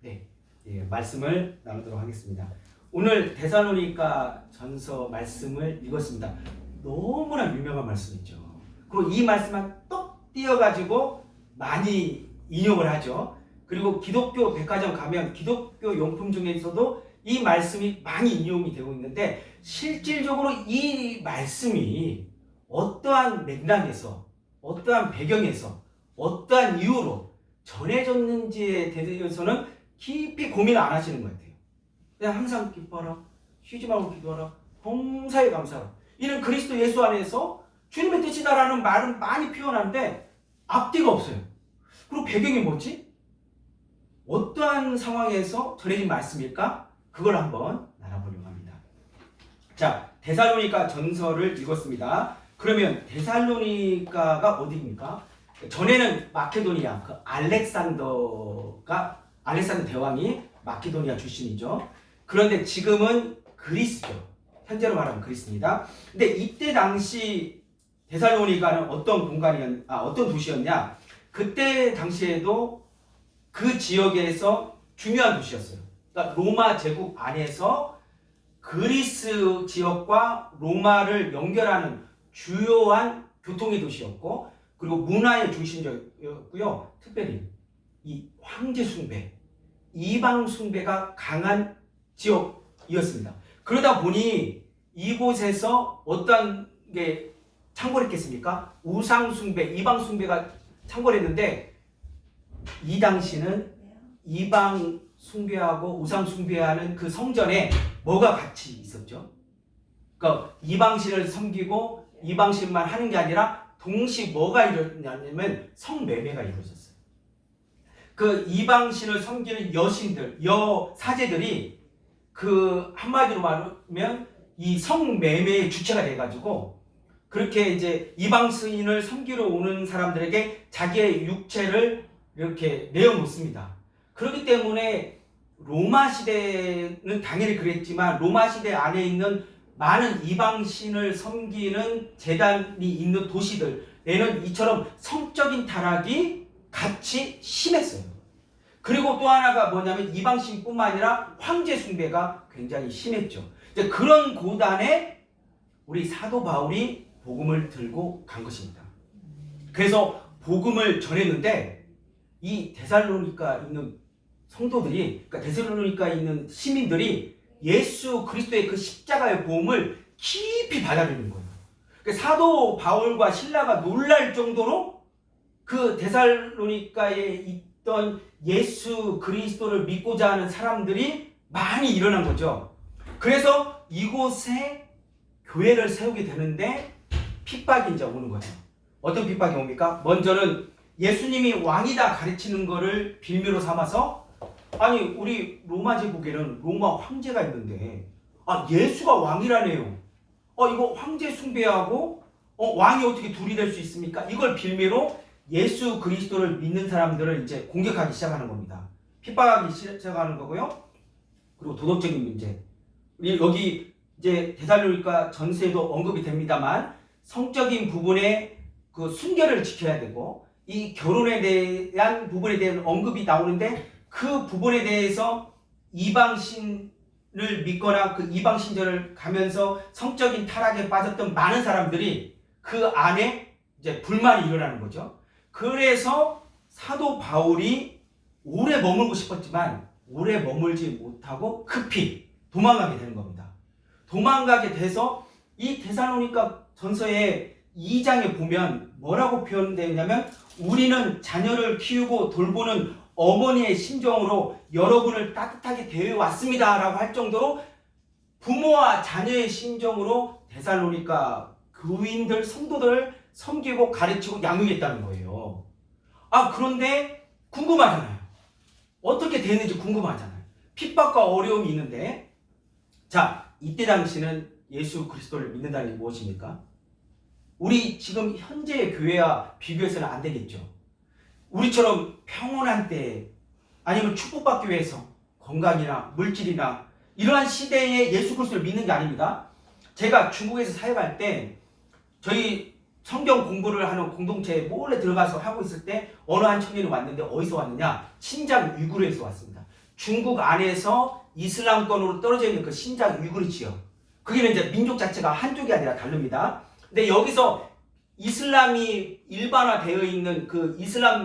네, 예, 말씀을 나누도록 하겠습니다. 오늘 데살로니가 전서 말씀을 읽었습니다. 너무나 유명한 말씀이죠. 그리고 이 말씀만 똑 띄어가지고 많이 인용을 하죠. 그리고 기독교 백화점 가면 기독교 용품 중에서도 이 말씀이 많이 인용이 되고 있는데, 실질적으로 이 말씀이 어떠한 맥락에서, 어떠한 배경에서, 어떠한 이유로 전해졌는지에 대해서는 깊이 고민을 안 하시는 것 같아요. 그냥 항상 기뻐하라, 쉬지 말고 기도하라, 범사에 감사하라. 이는 그리스도 예수 안에서 주님의 뜻이다라는 말은 많이 표현하는데 앞뒤가 없어요. 그리고 배경이 뭐지? 어떠한 상황에서 전해진 말씀일까? 그걸 한번 나눠보려고 합니다. 자, 데살로니가 전서를 읽었습니다. 그러면 데살로니가가 어디입니까? 전에는 마케도니아, 그 알렉산더 대왕이 마케도니아 출신이죠. 그런데 지금은 그리스죠. 현재로 말하면 그리스입니다. 근데 이때 당시 데살로니가는 어떤 도시였냐? 그때 당시에도 그 지역에서 중요한 도시였어요. 그러니까 로마 제국 안에서 그리스 지역과 로마를 연결하는 주요한 교통의 도시였고, 그리고 문화의 중심지였고요. 특별히 이 황제 숭배, 이방 숭배가 강한 지역이었습니다. 그러다 보니 이곳에서 어떤 게 창궐했겠습니까? 우상 숭배, 이방 숭배가 창궐했는데, 이 당시는 이방 숭배하고 우상 숭배하는 그 성전에 뭐가 같이 있었죠? 그러니까 이방신을 섬기고 이방신만 하는 게 아니라 동시 뭐가 일어났냐면 성매매가 이루어졌어요. 그 이방신을 섬기는 여신들, 여사제들이 그 한마디로 말하면 이 성매매의 주체가 돼가지고, 그렇게 이제 이방신을 섬기러 오는 사람들에게 자기의 육체를 이렇게 내어놓습니다. 그렇기 때문에 로마 시대는 당연히 그랬지만, 로마 시대 안에 있는 많은 이방신을 섬기는 제단이 있는 도시들에는 이처럼 성적인 타락이 같이 심했어요. 그리고 또 하나가 뭐냐면 이방신뿐만 아니라 황제 숭배가 굉장히 심했죠. 이제 그런 고단에 우리 사도 바울이 복음을 들고 간 것입니다. 그래서 복음을 전했는데, 이 데살로니가 있는 성도들이, 그러니까 데살로니가 있는 시민들이 예수 그리스도의 그 십자가의 복음을 깊이 받아들이는 거예요. 그러니까 사도 바울과 실라가 놀랄 정도로 그 데살로니가에 있던 예수 그리스도를 믿고자 하는 사람들이 많이 일어난 거죠. 그래서 이곳에 교회를 세우게 되는데 핍박이 이제 오는 거죠. 어떤 핍박이 옵니까? 먼저는 예수님이 왕이다 가르치는 거를 빌미로 삼아서, 아니 우리 로마 제국에는 로마 황제가 있는데 예수가 왕이라네요. 이거 황제 숭배하고 왕이 어떻게 둘이 될 수 있습니까? 이걸 빌미로 예수 그리스도를 믿는 사람들을 이제 공격하기 시작하는 겁니다. 핍박하기 시작하는 거고요. 그리고 도덕적인 문제. 여기 이제 데살로니가 전서에도 언급이 됩니다만, 성적인 부분에 그 순결을 지켜야 되고, 이 결혼에 대한 부분에 대한 언급이 나오는데, 그 부분에 대해서 이방신을 믿거나 그 이방신전을 가면서 성적인 타락에 빠졌던 많은 사람들이 그 안에 이제 불만이 일어나는 거죠. 그래서 사도 바울이 오래 머물고 싶었지만 오래 머물지 못하고 급히 도망가게 되는 겁니다. 도망가게 돼서 이 데살로니가 전서의 2장에 보면 뭐라고 표현되냐면, 우리는 자녀를 키우고 돌보는 어머니의 심정으로 여러분을 따뜻하게 대해왔습니다 라고 할 정도로 부모와 자녀의 심정으로 데살로니가 교인들, 성도들을 섬기고 가르치고 양육했다는 거예요. 그런데 궁금하잖아요. 어떻게 되는지 궁금하잖아요. 핍박과 어려움이 있는데, 자, 이때 당시는 예수 그리스도를 믿는다는 게 무엇입니까? 우리 지금 현재의 교회와 비교해서는 안 되겠죠. 우리처럼 평온한 때, 아니면 축복받기 위해서 건강이나 물질이나 이러한 시대에 예수 그리스도를 믿는 게 아닙니다. 제가 중국에서 사역할 때 저희 성경 공부를 하는 공동체에 몰래 들어가서 하고 있을 때 어느 한 청년이 왔는데, 어디서 왔느냐? 신장 위구르에서 왔습니다. 중국 안에서 이슬람권으로 떨어져 있는 그 신장 위구르 지역. 그게는 이제 민족 자체가 한쪽이 아니라 다릅니다. 근데 여기서 이슬람이 일반화되어 있는 그 이슬람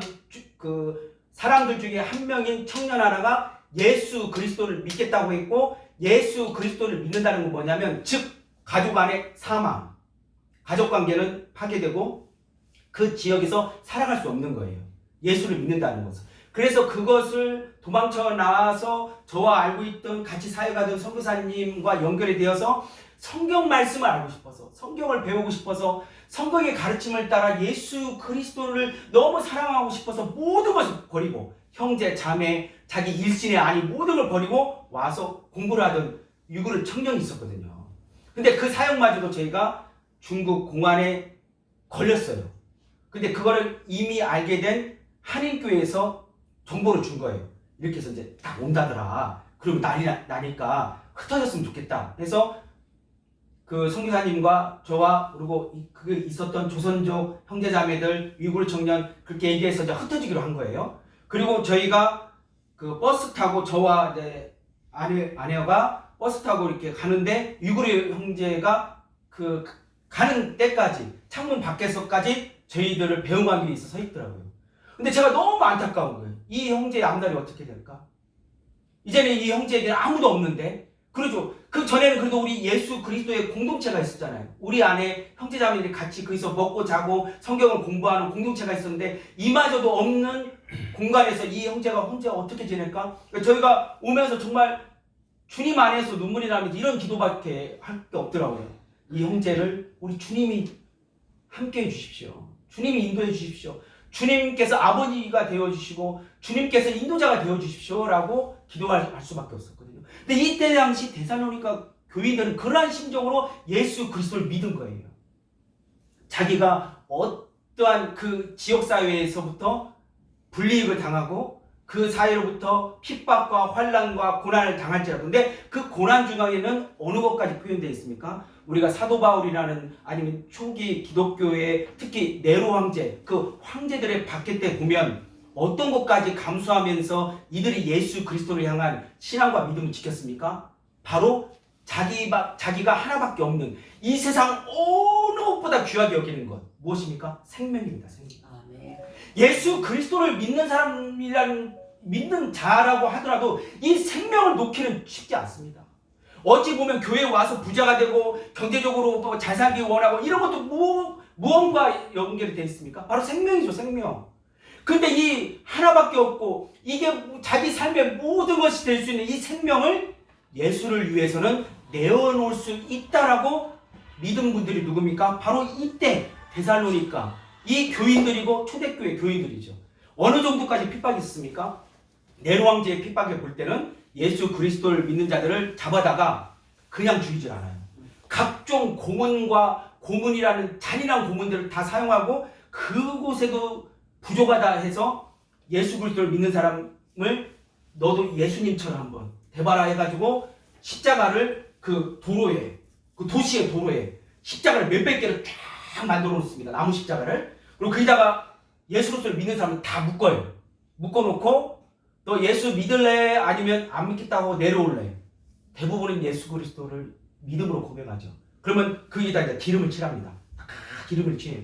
그 사람들 중에 한 명인 청년 하나가 예수 그리스도를 믿겠다고 했고, 예수 그리스도를 믿는다는 건 뭐냐면, 즉 가족 안의 사망, 가족 관계는 파괴되고 그 지역에서 살아갈 수 없는 거예요. 예수를 믿는다는 것은. 그래서 그것을 도망쳐 나와서 저와 알고 있던 같이 사역하던 선교사님과 연결이 되어서 성경 말씀을 알고 싶어서, 성경을 배우고 싶어서, 성경의 가르침을 따라 예수 그리스도를 너무 사랑하고 싶어서 모든 것을 버리고, 형제, 자매, 자기 일신의 아니 모든 걸 버리고 와서 공부를 하던 유구르 청년이 있었거든요. 근데 그 사역마저도 저희가 중국 공안에 걸렸어요. 근데 그거를 이미 알게 된 한인교회에서 정보를 준 거예요. 이렇게 해서 이제 딱 온다더라. 그러면 난리 나니까 흩어졌으면 좋겠다. 그래서 그 선교사님과 저와 그리고 그 있었던 조선족 형제자매들, 위구르 청년 그렇게 얘기해서 이제 흩어지기로 한 거예요. 그리고 저희가 그 버스 타고 저와 이제 아내가 버스 타고 이렇게 가는데 위구르 형제가 그 가는 때까지 창문 밖에서까지 저희들을 배웅하기 위해서 서 있더라고요. 근데 제가 너무 안타까운 거예요. 이 형제의 앞날이 어떻게 될까? 이제는 이 형제에게는 아무도 없는데, 그러죠. 그 전에는 그래도 우리 예수 그리스도의 공동체가 있었잖아요. 우리 안에 형제자매들이 같이 거기서 먹고 자고 성경을 공부하는 공동체가 있었는데, 이마저도 없는 공간에서 이 형제가 혼자 어떻게 지낼까? 저희가 오면서 정말 주님 안에서 눈물이 나면서 이런 기도밖에 할 게 없더라고요. 이 형제를 우리 주님이 함께 해주십시오. 주님이 인도해 주십시오. 주님께서 아버지가 되어주시고 주님께서 인도자가 되어주십시오 라고 기도할 수밖에 없었거든요. 근데 이때 당시 데살로니가 교인들은 그러한 심정으로 예수 그리스도를 믿은 거예요. 자기가 어떠한 그 지역사회에서부터 불이익을 당하고 그 사회로부터 핍박과 환난과 고난을 당할지라도, 근데 그 고난 중앙에는 어느 것까지 표현되어 있습니까? 우리가 사도 바울이라는, 아니면 초기 기독교의 특히 네로 황제, 그 황제들의 박해 때 보면 어떤 것까지 감수하면서 이들이 예수 그리스도를 향한 신앙과 믿음을 지켰습니까? 바로 자기가 하나밖에 없는 이 세상 어느 것보다 귀하게 여기는 것, 무엇입니까? 생명입니다. 생명. 예수 그리스도를 믿는 자라고 하더라도 이 생명을 놓기는 쉽지 않습니다. 어찌 보면 교회에 와서 부자가 되고 경제적으로 잘 살기 원하고 이런 것도 무언가 연결이 되어 있습니까? 바로 생명이죠, 생명. 근데 이 하나밖에 없고 이게 자기 삶의 모든 것이 될 수 있는 이 생명을 예수를 위해서는 내어놓을 수 있다라고 믿은 분들이 누굽니까? 바로 이때 데살로니가 이 교인들이고 초대교회 교인들이죠. 어느 정도까지 핍박이 있습니까? 네로 황제의 핍박을 볼 때는 예수 그리스도를 믿는 자들을 잡아다가 그냥 죽이질 않아요. 각종 고문이라는 잔인한 고문들을 다 사용하고 그곳에도 부족하다 해서 예수 그리스도를 믿는 사람을 너도 예수님처럼 한번 대바라 해가지고 십자가를 그 도로에, 그 도시의 도로에 십자가를 몇백 개를 쫙 만들어 놓습니다. 나무 십자가를. 그리고 거기다가 예수 그리스도를 믿는 사람은 다 묶어요. 묶어놓고 너 예수 믿을래? 아니면 안 믿겠다고 내려올래? 대부분은 예수 그리스도를 믿음으로 고백하죠. 그러면 거기다 이제 기름을 칠합니다. 기름을 칠해요.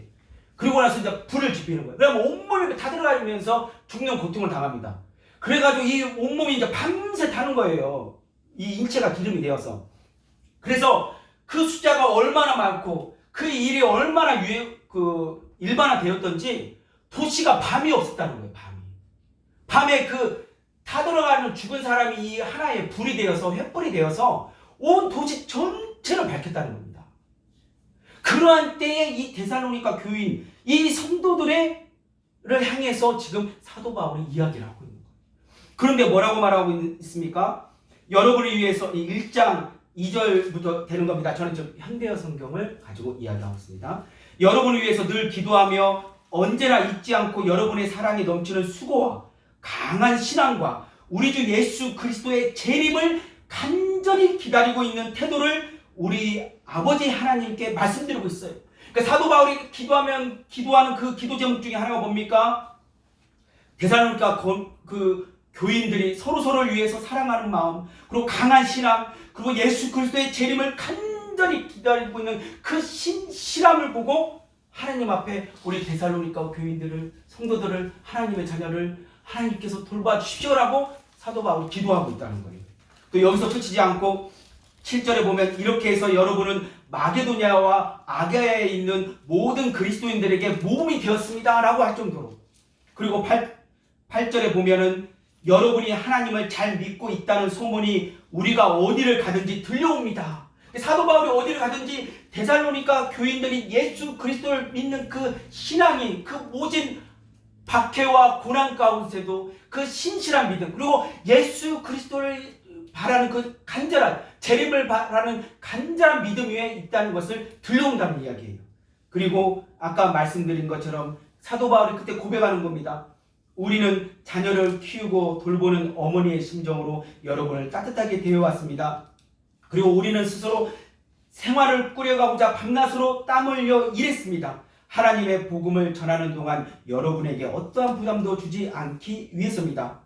그리고 나서 이제 불을 지피는 거예요. 그러면 온몸이 다 들어가면서 죽는 고통을 당합니다. 그래가지고 이 온몸이 이제 밤새 타는 거예요. 이 인체가 기름이 되어서. 그래서 그 숫자가 얼마나 많고 그 일이 얼마나 일반화되었던지 도시가 밤이 없었다는 거예요. 밤에 그 타들어가는 죽은 사람이 이 하나의 불이 되어서 횃불이 되어서 온 도시 전체를 밝혔다는 겁니다. 그러한 때에 이 데살로니가 교인, 이 성도들을 향해서 지금 사도 바울이 이야기를 하고 있는 거예요. 그런데 뭐라고 말하고 있습니까? 여러분을 위해서 이 1장 2절부터 되는 겁니다. 저는 좀 현대어 성경을 가지고 이야기하고 있습니다. 여러분을 위해서 늘 기도하며 언제나 잊지 않고 여러분의 사랑이 넘치는 수고와 강한 신앙과 우리 주 예수 그리스도의 재림을 간절히 기다리고 있는 태도를 우리 아버지 하나님께 말씀드리고 있어요. 그러니까 사도 바울이 기도하는 그 기도 제목 중에 하나가 뭡니까? 데살로니가 그 교인들이 서로서로를 위해서 사랑하는 마음, 그리고 강한 신앙, 그리고 예수 그리스도의 재림을 간절히 기다리고 있는 그 신실함을 보고 하나님 앞에 우리 데살로니가 교인들을, 성도들을, 하나님의 자녀를 하나님께서 돌봐주십시오라고 사도 바울이 기도하고 있다는 거예요. 또 여기서 그치지 않고 7절에 보면 이렇게 해서 여러분은 마게도냐와 아가야에 있는 모든 그리스도인들에게 모범이 되었습니다 라고 할 정도로, 그리고 8절에 보면은 여러분이 하나님을 잘 믿고 있다는 소문이 우리가 어디를 가든지 들려옵니다. 사도 바울이 어디를 가든지 데살로니가 교인들이 예수 그리스도를 믿는 그 신앙이, 그 모진 박해와 고난 가운데서도 그 신실한 믿음, 그리고 예수 그리스도를 바라는 그 간절한, 재림을 바라는 간절한 믿음 위에 있다는 것을 들려온다는 이야기예요. 그리고 아까 말씀드린 것처럼 사도 바울이 그때 고백하는 겁니다. 우리는 자녀를 키우고 돌보는 어머니의 심정으로 여러분을 따뜻하게 대해왔습니다. 그리고 우리는 스스로 생활을 꾸려가고자 밤낮으로 땀 흘려 일했습니다. 하나님의 복음을 전하는 동안 여러분에게 어떠한 부담도 주지 않기 위해서입니다.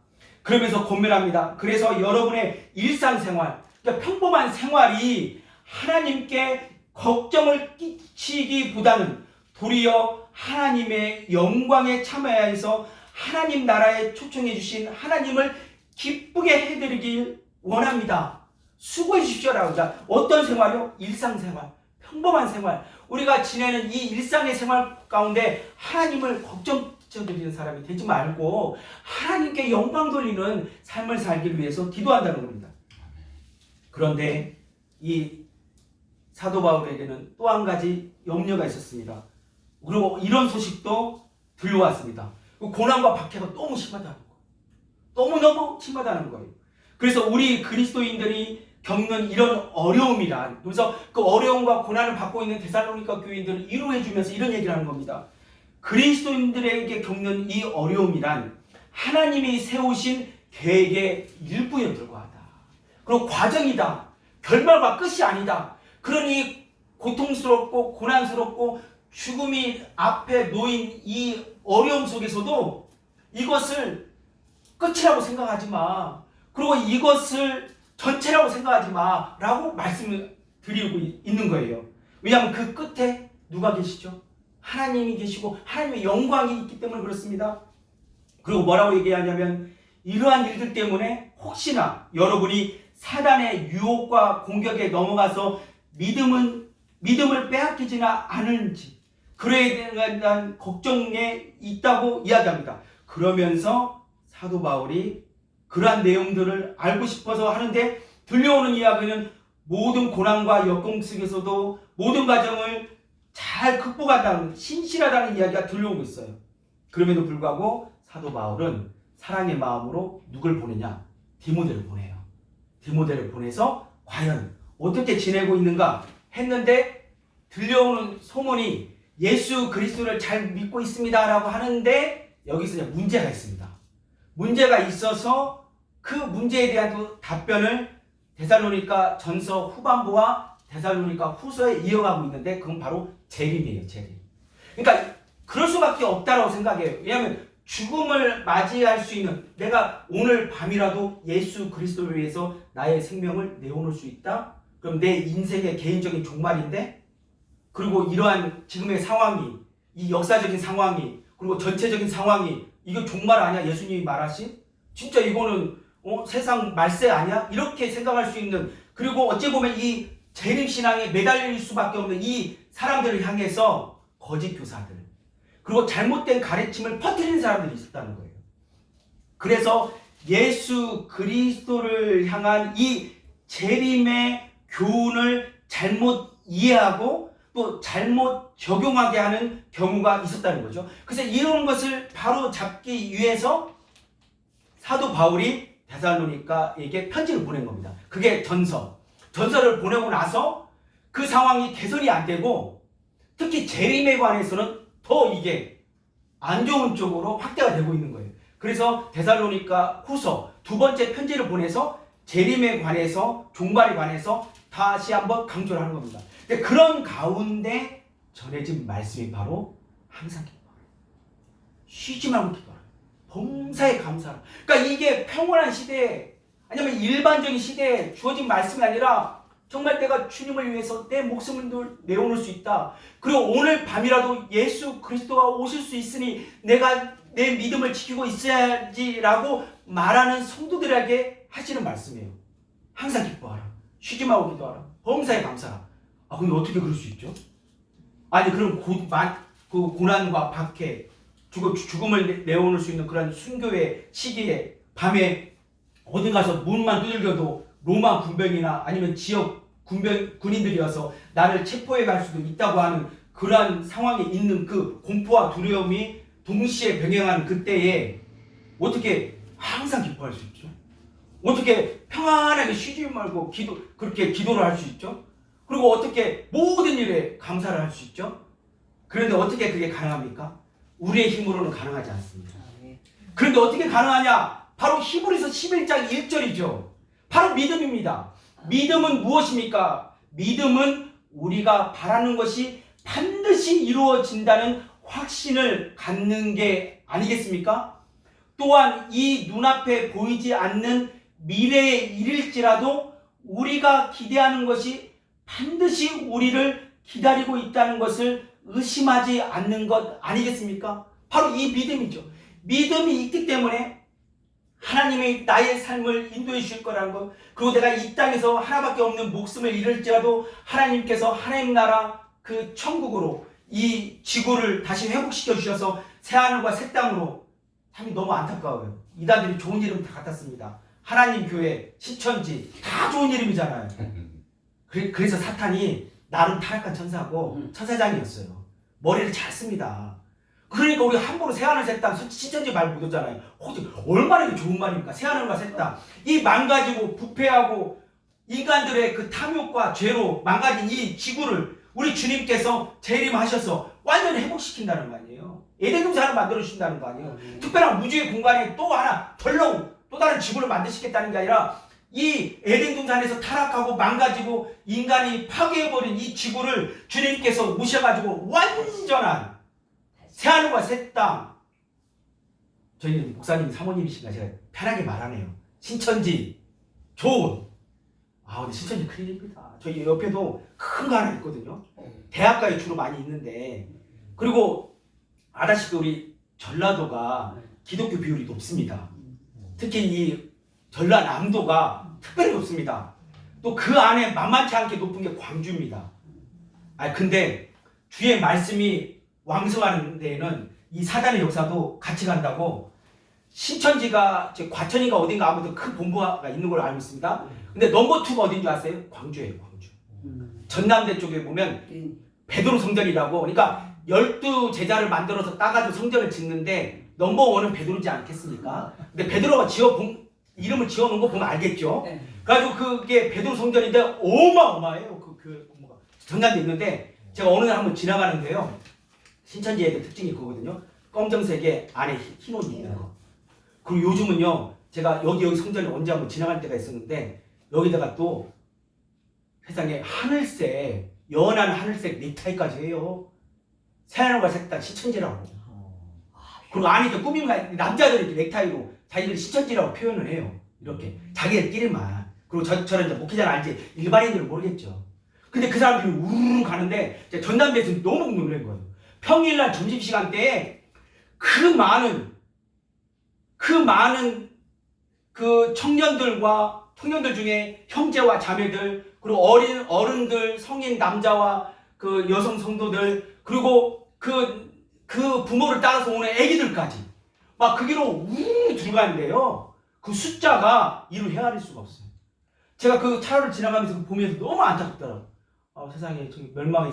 그러면서 권면합니다. 그래서 여러분의 일상생활, 그러니까 평범한 생활이 하나님께 걱정을 끼치기보다는 도리어 하나님의 영광에 참여해야 해서 하나님 나라에 초청해 주신 하나님을 기쁘게 해드리길 원합니다. 수고해 주십시오라고 합니다. 어떤 생활이요? 일상생활, 평범한 생활. 우리가 지내는 이 일상의 생활 가운데 하나님을 걱정드리는 사람이 되지 말고 하나님께 영광 돌리는 삶을 살기 위해서 기도한다는 겁니다. 그런데 이 사도 바울에게는 또 한 가지 염려가 있었습니다. 그리고 이런 소식도 들려왔습니다. 고난과 박해가 너무 심하다는 거예요. 너무너무 심하다는 거예요. 그래서 우리 그리스도인들이 겪는 이런 어려움이란, 그래서 그 어려움과 고난을 받고 있는 데살로니가 교인들을 위로해 주면서 이런 얘기를 하는 겁니다. 그리스도인들에게 겪는 이 어려움이란 하나님이 세우신 계획의 일부에 불과하다. 그리고 과정이다. 결말과 끝이 아니다. 그러니 고통스럽고 고난스럽고 죽음이 앞에 놓인 이 어려움 속에서도 이것을 끝이라고 생각하지 마. 그리고 이것을 전체라고 생각하지 마 라고 말씀을 드리고 있는 거예요. 왜냐하면 그 끝에 누가 계시죠? 하나님이 계시고 하나님의 영광이 있기 때문에 그렇습니다. 그리고 뭐라고 얘기하냐면 이러한 일들 때문에 혹시나 여러분이 사단의 유혹과 공격에 넘어가서 믿음을 빼앗기지는 않은지 그에 대한 걱정에 있다고 이야기합니다. 그러면서 사도 바울이 그러한 내용들을 알고 싶어서 하는데 들려오는 이야기는 모든 고난과 역경 속에서도 모든 과정을 잘 극복한다는, 신실하다는 이야기가 들려오고 있어요. 그럼에도 불구하고 사도 바울은 사랑의 마음으로 누굴 보내냐? 디모데를 보내요. 디모데를 보내서 과연 어떻게 지내고 있는가 했는데 들려오는 소문이 예수 그리스도를 잘 믿고 있습니다 라고 하는데 여기서 이제 문제가 있습니다. 문제가 있어서 그 문제에 대한 또 답변을 데살로니가 전서 후반부와 데살로니가 후서에 이어가고 있는데 그건 바로 재림이에요. 재림. 그러니까 그럴 수밖에 없다라고 생각해요. 왜냐하면 죽음을 맞이할 수 있는, 내가 오늘 밤이라도 예수 그리스도를 위해서 나의 생명을 내어놓을 수 있다? 그럼 내 인생의 개인적인 종말인데, 그리고 이러한 지금의 상황이, 이 역사적인 상황이, 그리고 전체적인 상황이 이거 종말 아니야? 예수님이 말하신? 진짜 이거는 세상 말세 아니야? 이렇게 생각할 수 있는, 그리고 어찌 보면 이 재림신앙에 매달릴 수밖에 없는 이 사람들을 향해서 거짓 교사들, 그리고 잘못된 가르침을 퍼뜨리는 사람들이 있었다는 거예요. 그래서 예수 그리스도를 향한 이 재림의 교훈을 잘못 이해하고 또 잘못 적용하게 하는 경우가 있었다는 거죠. 그래서 이런 것을 바로 잡기 위해서 사도 바울이 데살로니가에게 편지를 보낸 겁니다. 그게 전서를 보내고 나서 그 상황이 개선이 안 되고 특히 재림에 관해서는 더 이게 안 좋은 쪽으로 확대가 되고 있는 거예요. 그래서 데살로니가 후서 두 번째 편지를 보내서 재림에 관해서, 종말에 관해서 다시 한번 강조를 하는 겁니다. 근데 그런 가운데 전해진 말씀이 바로 항상 기도하라. 쉬지 말고 기도하라. 범사에 감사하라. 그러니까 이게 평온한 시대에 아니면 일반적인 시대에 주어진 말씀이 아니라 정말 내가 주님을 위해서 내 목숨을 내어놓을 수 있다. 그리고 오늘 밤이라도 예수 그리스도가 오실 수 있으니 내가 내 믿음을 지키고 있어야지라고 말하는 성도들에게 하시는 말씀이에요. 항상 기뻐하라. 쉬지 말고 기도하라. 범사에 감사하라. 아, 근데 어떻게 그럴 수 있죠? 아니, 그럼 그 고난과 박해, 죽음을 내어놓을 수 있는 그런 순교의 시기에 밤에 어디 가서 문만 두들겨도 로마 군병이나 아니면 지역 군인들이어서 나를 체포해 갈 수도 있다고 하는 그러한 상황에 있는 그 공포와 두려움이 동시에 병행하는 그때에 어떻게 항상 기뻐할 수 있죠? 어떻게 평안하게 쉬지 말고 그렇게 기도를 할 수 있죠? 그리고 어떻게 모든 일에 감사를 할 수 있죠? 그런데 어떻게 그게 가능합니까? 우리의 힘으로는 가능하지 않습니다. 그런데 어떻게 가능하냐? 바로 히브리서 11장 1절이죠. 바로 믿음입니다. 믿음은 무엇입니까? 믿음은 우리가 바라는 것이 반드시 이루어진다는 확신을 갖는 게 아니겠습니까? 또한 이 눈앞에 보이지 않는 미래에 이를지라도 우리가 기대하는 것이 반드시 우리를 기다리고 있다는 것을 의심하지 않는 것 아니겠습니까? 바로 이 믿음이죠. 믿음이 있기 때문에 하나님이 나의 삶을 인도해 주실 거라는 것, 그리고 내가 이 땅에서 하나밖에 없는 목숨을 잃을지라도 하나님께서 하나님 나라 그 천국으로 이 지구를 다시 회복시켜 주셔서 새하늘과 새 땅으로, 참이 너무 안타까워요. 이단들이 좋은 이름 다 갖다 하나님 교회, 신천지 다 좋은 이름이잖아요. 그래서 사탄이 나름 타락한 천사고 천사장이었어요. 머리를 잘 씁니다. 그러니까 우리가 함부로 새하늘 새 땅, 신천지 말 못하잖아요. 얼마나 이게 좋은 말입니까? 새하늘과 새 땅. 이 망가지고 부패하고 인간들의 그 탐욕과 죄로 망가진 이 지구를 우리 주님께서 재림하셔서 완전히 회복시킨다는 거 아니에요. 에덴 동산을 만들어 주신다는 거 아니에요. 특별한 우주의 공간에 또 하나 덜렁 또 다른 지구를 만드시겠다는 게 아니라 이 에덴 동산에서 타락하고 망가지고 인간이 파괴해버린 이 지구를 주님께서 오셔가지고 완전한 새하늘과 새 땅. 저희는 목사님 사모님이신가 제가 편하게 말하네요. 신천지 좋은. 근데 신천지 큰일입니다. 저희 옆에도 큰 거 하나 있거든요. 대학가에 주로 많이 있는데, 그리고 아다시피 우리 전라도가 기독교 비율이 높습니다. 특히 이 전라남도가 특별히 높습니다. 또 그 안에 만만치 않게 높은 게 광주입니다. 근데 주의 말씀이 왕성하는 데에는 이 사단의 역사도 같이 간다고, 신천지가 과천인가 어딘가 아무튼 큰 본부가 있는 걸로 알고 있습니다. 근데 넘버 2가 어딘 줄 아세요? 광주예요. 광주. 전남대 쪽에 보면 베드로 성전이라고, 그러니까 12제자를 만들어서 따가지고 성전을 짓는데 넘버 1은 베드로지 않겠습니까? 근데 베드로가 이름을 지어놓은 거 보면 알겠죠? 그래가지고 그게 베드로 성전인데 어마어마해요. 그 전남대 있는데, 제가 어느 날 한번 지나가는데요. 신천지 애들 특징이 그거거든요. 검정색에 안에 흰 옷이 있는 거. 그리고 요즘은요, 제가 여기 성전에 언제 한번 지나갈 때가 있었는데, 여기다가 또 세상에 하늘색, 연한 하늘색 넥타이까지 해요. 새하늘과 새 땅 신천지라고. 그리고 안에 이렇게 꾸미면 남자들이 이렇게 넥타이로 자기들 신천지라고 표현을 해요. 이렇게 자기들끼리만. 그리고 저는 이제 목회자는 알지 일반인들은 모르겠죠. 근데 그 사람들이 우르르 가는데 전남대에서 너무 놀란 거예요. 평일날 점심시간 때에 그 많은 그 청년들 중에 형제와 자매들, 그리고 어른들, 성인 남자와 그 여성 성도들, 그리고 그 부모를 따라서 오는 애기들까지 막 그 길로 우르르 들어가는데요. 그 숫자가 이루 헤아릴 수가 없어요. 제가 그 차로를 지나가면서 보면서 너무 안타깝더라고요. 세상에 저기 멸망의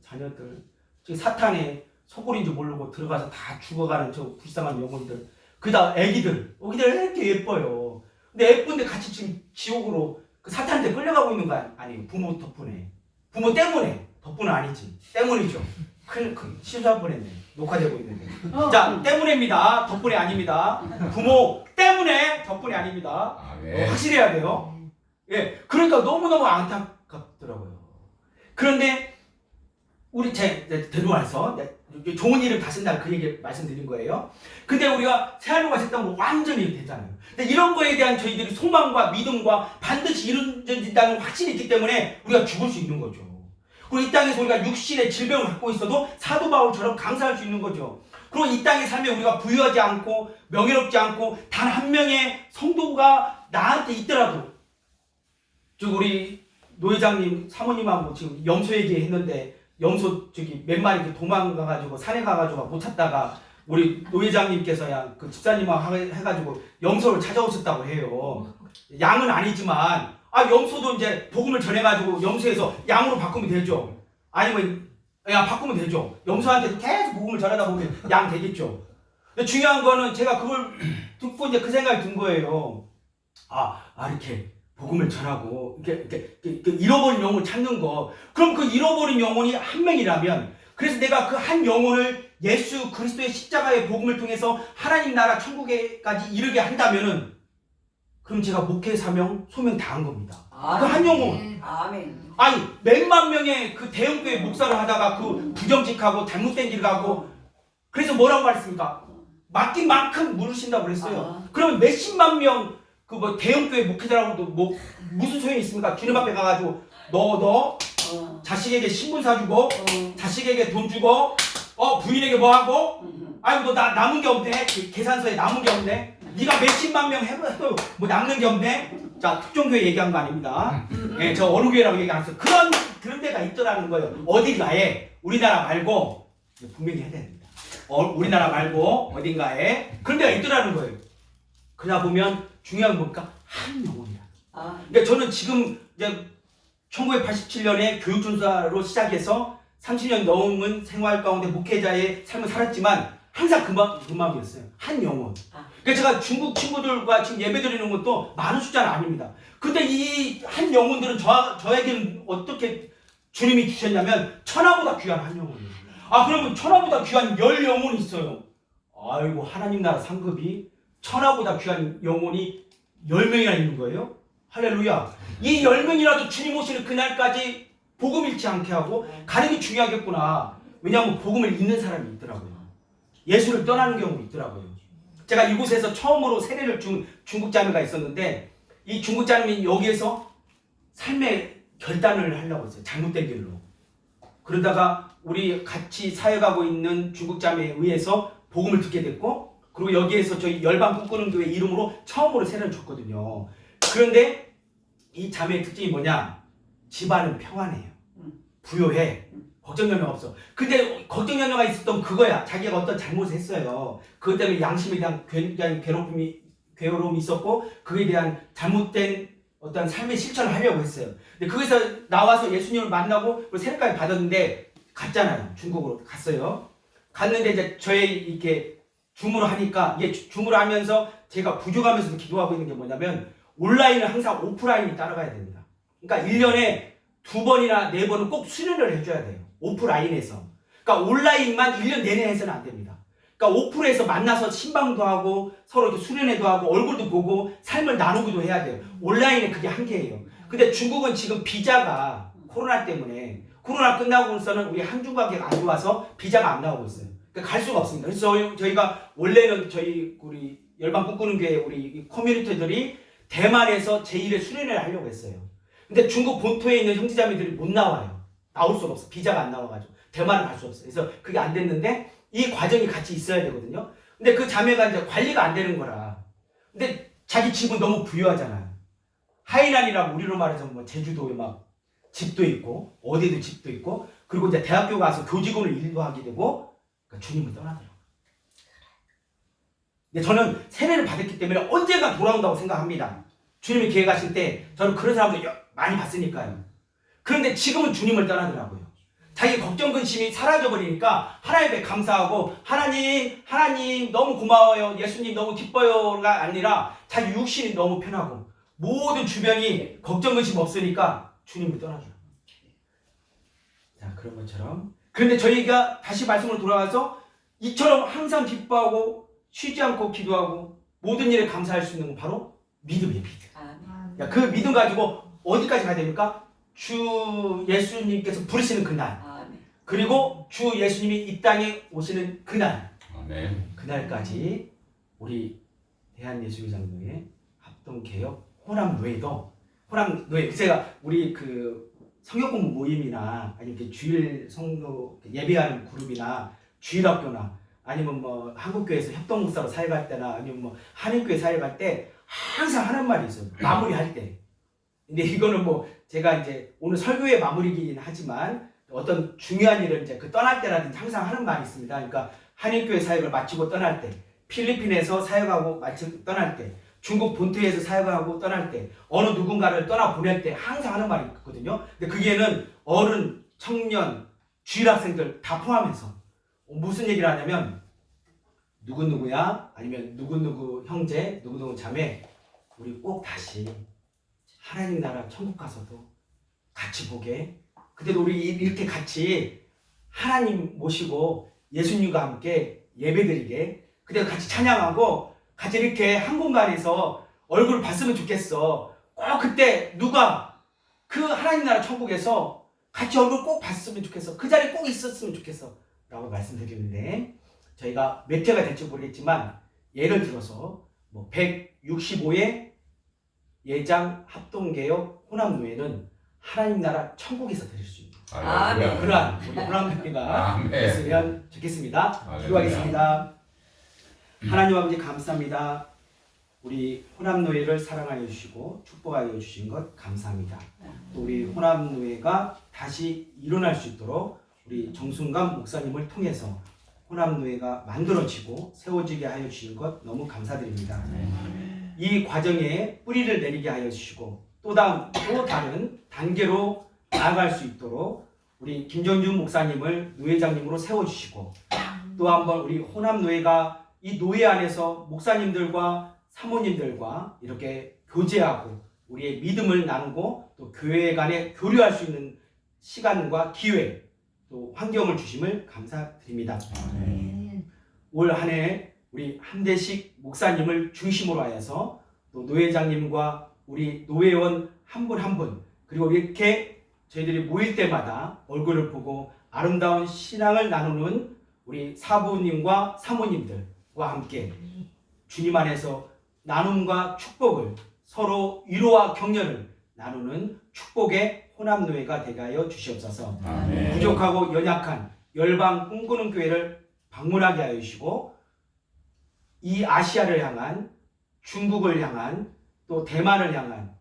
자녀들, 저기 사탄의 소굴인 줄 모르고 들어가서 다 죽어가는 저 불쌍한 영혼들, 그다음 애기들 이렇게 예뻐요. 근데 예쁜데 같이 지금 지옥으로 그 사탄한테 끌려가고 있는 거 아니에요? 부모 덕분에. 부모 때문에. 덕분은 아니지. 때문이죠. 실수할 뻔했네. 녹화되고 있는데. 자, 때문입니다. 덕분이 아닙니다. 부모 때문에 덕분이 아닙니다. 확실해야 돼요. 예, 그러니까 너무너무 안타깝더라고요. 그런데 우리 데려와서 좋은 이름 다 쓴다 그 얘기 말씀드린 거예요. 근데 우리가 새하늘과 새 땅으로 완전히 되잖아요. 근데 이런 거에 대한 저희들이 소망과 믿음과 반드시 이루어진다는 확신이 있기 때문에 우리가 죽을 수 있는 거죠. 그리고 이 땅에서 우리가 육신의 질병을 갖고 있어도 사도 바울처럼 강사할 수 있는 거죠. 그리고 이 땅의 삶에 우리가 부유하지 않고 명예롭지 않고 단 한 명의 성도가 나한테 있더라도, 즉 우리 노 회장님 사모님하고 지금 염소 얘기했는데 염소 몇 마리 도망가가지고 산에 가가지고 못 찾다가 우리 노 회장님께서야 그 집사님하고 해가지고 염소를 찾아오셨다고 해요. 양은 아니지만 염소도 이제 복음을 전해가지고 염소에서 양으로 바꾸면 되죠. 아니면 바꾸면 되죠. 염소한테 계속 복음을 전하다 보면 양 되겠죠. 근데 중요한 거는 제가 그걸 듣고 이제 그 생각이 든 거예요. 이렇게 복음을 전하고 이렇게 잃어버린 영혼을 찾는 거. 그럼 그 잃어버린 영혼이 한 명이라면, 그래서 내가 그 한 영혼을 예수 그리스도의 십자가의 복음을 통해서 하나님 나라 천국에까지 이르게 한다면은, 그럼 제가 목회 사명 소명 다 한 겁니다. 그 한 영혼. 아멘. 아니 몇만 명의 그 대형교회 목사를 하다가 그 부정직하고 잘못된 길 가고, 그래서 뭐라고 말했습니까? 맡긴 만큼 물으신다고 그랬어요. 그러면 몇십만 명 그 대형교회 목회자라고도 무슨 소용이 있습니까? 주님 앞에 가가지고 너 자식에게 신분 사주고 자식에게 돈 주고 부인에게 뭐 하고 너 남은 게 없네. 계산서에 남은 게 없네. 네가 몇십만 명 해봐도 뭐 남는 게 없네. 자, 특종교회 얘기한 거 아닙니다. 저 어느 교회라고 얘기 안 했어요. 그런 데가 있더라는 거예요. 어딘가에, 우리나라 말고 분명히 해야 됩니다. 우리나라 말고 어딘가에 그런 데가 있더라는 거예요. 그러다 보면 중요한 건 뭡니까? 한 영혼이야. 그러니까 저는 지금 이제 1987년에 교육전사로 시작해서 30년 넘은 생활 가운데 목회자의 삶을 살았지만 항상 그 마음이었어요. 한 영혼. 그러니까 제가 중국 친구들과 지금 예배 드리는 것도 많은 숫자는 아닙니다. 근데 이 한 영혼들은 저에게는 어떻게 주님이 주셨냐면 천하보다 귀한 한 영혼이에요. 그러면 천하보다 귀한 10영혼이 있어요. 아이고, 하나님 나라 상급이 천하보다 귀한 영혼이 10명이나 있는 거예요? 할렐루야. 이 10명이라도 주님 오시는 그날까지 복음 잃지 않게 하고 가는 게 중요하겠구나. 왜냐하면 복음을 잊는 사람이 있더라고요. 예수를 떠나는 경우가 있더라고요. 제가 이곳에서 처음으로 세례를 준 중국 자매가 있었는데, 이 중국 자매는 여기에서 삶의 결단을 하려고 했어요. 잘못된 길로. 그러다가 우리 같이 사역하고 있는 중국 자매에 의해서 복음을 듣게 됐고, 그리고 여기에서 저희 열방 꿈꾸는 교회 이름으로 처음으로 세례를 줬거든요. 그런데 이 자매의 특징이 뭐냐? 집안은 평안해요. 부요해. 걱정 연료가 없어. 근데 걱정 연료가 있었던 그거야. 자기가 어떤 잘못을 했어요. 그것 때문에 양심에 대한 굉장히 괴로움이 있었고, 그에 대한 잘못된 어떤 삶의 실천을 하려고 했어요. 근데 거기서 나와서 예수님을 만나고 세례까지 받았는데 갔잖아요. 중국으로 갔어요. 갔는데 이제 저의 이렇게 줌으로 하니까, 이게 줌으로 하면서 제가 부족하면서도 기도하고 있는 게 뭐냐면, 온라인은 항상 오프라인이 따라가야 됩니다. 그러니까 1년에 2번이나 4번은 꼭 수련을 해줘야 돼요. 오프라인에서. 그러니까 온라인만 1년 내내 해서는 안 됩니다. 그러니까 오프라인에서 만나서 신방도 하고 서로 이렇게 수련회도 하고 얼굴도 보고 삶을 나누기도 해야 돼요. 온라인은 그게 한계예요. 근데 중국은 지금 비자가 코로나 때문에, 코로나 끝나고서는 우리 한중 관계가 안 좋아서 비자가 안 나오고 있어요. 그러니까 갈 수가 없습니다. 그래서 저희가 원래는 우리 열방 꿈꾸는 교회 우리 커뮤니티들이 대만에서 제1회 수련회를 하려고 했어요. 근데 중국 본토에 있는 형제자매들이 못 나와요. 나올 수가 없어. 비자가 안 나와가지고 대만을 갈 수 없어요. 그래서 그게 안 됐는데 이 과정이 같이 있어야 되거든요. 근데 그 자매가 이제 관리가 안 되는 거라. 근데 자기 집은 너무 부유하잖아요. 하이난이라고 우리로 말해서 뭐 제주도에 막 집도 있고 어디도 집도 있고, 그리고 이제 대학교 가서 교직원을 일도 하게 되고, 그러니까 주님을 떠나더라고요. 근데 저는 세례를 받았기 때문에 언젠가 돌아온다고 생각합니다. 주님이 기회 가실 때 저는 그런 사람들 많이 봤으니까요. 그런데 지금은 주님을 떠나더라고요. 자기 걱정 근심이 사라져버리니까 하나님께 감사하고, 하나님 너무 고마워요, 예수님 너무 기뻐요가 아니라 자기 육신이 너무 편하고 모든 주변이 걱정 근심 없으니까 주님을 떠나줘요. 자, 그런 것처럼. 그런데 저희가 다시 말씀으로 돌아가서 이처럼 항상 기뻐하고 쉬지 않고 기도하고 모든 일에 감사할 수 있는 건 바로 믿음이에요. 믿음. 그 믿음 가지고 어디까지 가야 됩니까? 주 예수님께서 부르시는 그날, 그리고 주 예수님이 이 땅에 오시는 아멘. 그날까지 우리 대한예술장로회 합동개혁 호남노회 제가 우리 그 성역공부 모임이나 아니면 이렇게 주일 성도 예배하는 그룹이나 주일학교나 아니면 뭐 한국교회에서 협동목사로 사역할 때나 아니면 뭐 한인교회 사역할 때 항상 하는 말이 있어요. 마무리할 때. 근데 이거는 뭐 제가 이제 오늘 설교의 마무리이긴 하지만 어떤 중요한 일을 이제 그 떠날 때라든지 항상 하는 말이 있습니다. 그러니까 한인교회 사역을 마치고 떠날 때, 필리핀에서 사역하고 마치고 떠날 때, 중국 본토에서 사역하고 떠날 때, 어느 누군가를 떠나 보낼 때 항상 하는 말이 있거든요. 근데 그게는 어른, 청년, 주일학생들 다 포함해서 무슨 얘기를 하냐면 누구누구야 아니면 누구누구 형제, 누구누구 자매 우리 꼭 다시 하나님 나라 천국 가서도 같이 보게. 그때도 우리 이렇게 같이 하나님 모시고 예수님과 함께 예배드리게. 그때 같이 찬양하고 같이 이렇게 한 공간에서 얼굴을 봤으면 좋겠어. 꼭 그때 누가 그 하나님 나라 천국에서 같이 얼굴 꼭 봤으면 좋겠어. 그 자리에 꼭 있었으면 좋겠어. 라고 말씀드리는데 저희가 몇 회가 될지 모르겠지만 예를 들어서 뭐 165회 예장 합동개혁 호남노회는 하나님 나라 천국에서 드릴 수 있는 그러한 우리 호남노회가 됐으면 좋겠습니다. 기도하겠습니다. 하나님 아버지 감사합니다. 우리 호남노회를 사랑하여 주시고 축복하여 주신 것 감사합니다. 또 우리 호남노회가 다시 일어날 수 있도록 우리 정순감 목사님을 통해서 호남노회가 만들어지고 세워지게 하여 주신 것 너무 감사드립니다. 이 과정에 뿌리를 내리게 하여 주시고 또 다른 단계로 나아갈 수 있도록 우리 김정준 목사님을 노회장님으로 세워주시고 또 한번 우리 호남노회가 이 노회 안에서 목사님들과 사모님들과 이렇게 교제하고 우리의 믿음을 나누고 또 교회 간에 교류할 수 있는 시간과 기회 또 환경을 주심을 감사드립니다. 올 한 해 우리 한대식 목사님을 중심으로 하여서 또 노회장님과 우리 노회원 한 분 한 분 그리고 이렇게 저희들이 모일 때마다 얼굴을 보고 아름다운 신앙을 나누는 우리 사부님과 사모님들과 함께 주님 안에서 나눔과 축복을 서로 위로와 격려를 나누는 축복의 호남노회가 되게 하여 주시옵소서. 부족하고 연약한 열방 꿈꾸는 교회를 방문하게 하여 주시고 이 아시아를 향한 중국을 향한 또 대만을 향한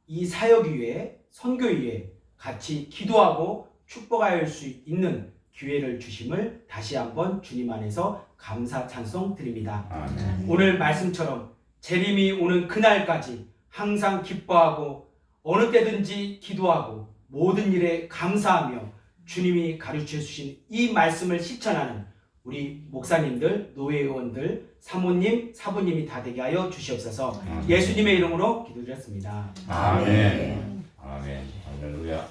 이 사역 위에 선교 위에 같이 기도하고 축복할 수 있는 기회를 주심을 다시 한번 주님 안에서 감사 찬송 드립니다. 오늘 말씀처럼 재림이 오는 그날까지 항상 기뻐하고 어느 때든지 기도하고 모든 일에 감사하며 주님이 가르쳐 주신 이 말씀을 실천하는 우리 목사님들, 노회원들, 사모님, 사부님이 다 되게 하여 주시옵소서. 예수님의 이름으로 기도드렸습니다. 아멘. 아멘. 할렐루야.